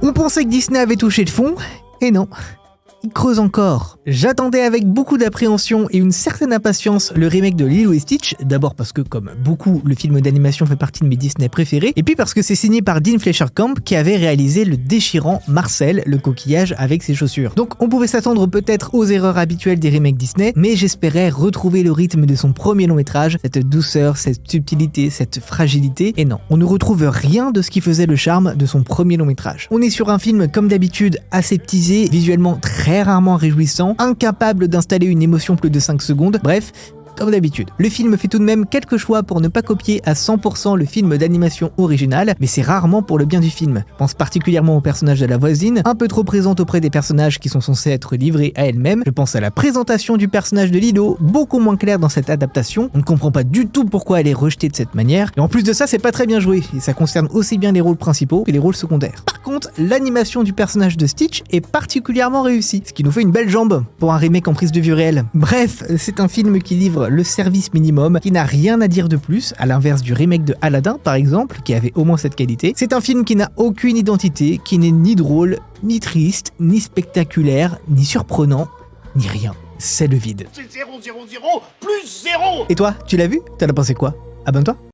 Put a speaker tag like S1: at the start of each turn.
S1: On pensait que Disney avait touché le fond, et non. Il creuse encore. J'attendais avec beaucoup d'appréhension et une certaine impatience le remake de Lilo et Stitch, d'abord parce que, comme beaucoup, le film d'animation fait partie de mes Disney préférés, et puis parce que c'est signé par Dean Fleischer-Camp qui avait réalisé le déchirant Marcel, le coquillage avec ses chaussures. Donc on pouvait s'attendre peut-être aux erreurs habituelles des remakes Disney, mais j'espérais retrouver le rythme de son premier long métrage, cette douceur, cette subtilité, cette fragilité, et non, on ne retrouve rien de ce qui faisait le charme de son premier long métrage. On est sur un film comme d'habitude aseptisé, visuellement très rarement réjouissant, incapable d'installer une émotion plus de 5 secondes, bref, comme d'habitude. Le film fait tout de même quelques choix pour ne pas copier à 100% le film d'animation original, mais c'est rarement pour le bien du film. Je pense particulièrement au personnage de la voisine, un peu trop présente auprès des personnages qui sont censés être livrés à elle-même. Je pense à la présentation du personnage de Lilo, beaucoup moins claire dans cette adaptation. On ne comprend pas du tout pourquoi elle est rejetée de cette manière. Et en plus de ça, c'est pas très bien joué, et ça concerne aussi bien les rôles principaux que les rôles secondaires. Par contre, l'animation du personnage de Stitch est particulièrement réussie, ce qui nous fait une belle jambe pour un remake en prise de vue réelle. Bref, c'est un film qui livre le service minimum, qui n'a rien à dire de plus, à l'inverse du remake de Aladdin par exemple, qui avait au moins cette qualité. C'est un film qui n'a aucune identité, qui n'est ni drôle, ni triste, ni spectaculaire, ni surprenant, ni rien. C'est le vide.
S2: C'est 0, 0, 0, plus 0.
S1: Et toi, tu l'as vu? T'en as pensé quoi? Abonne-toi.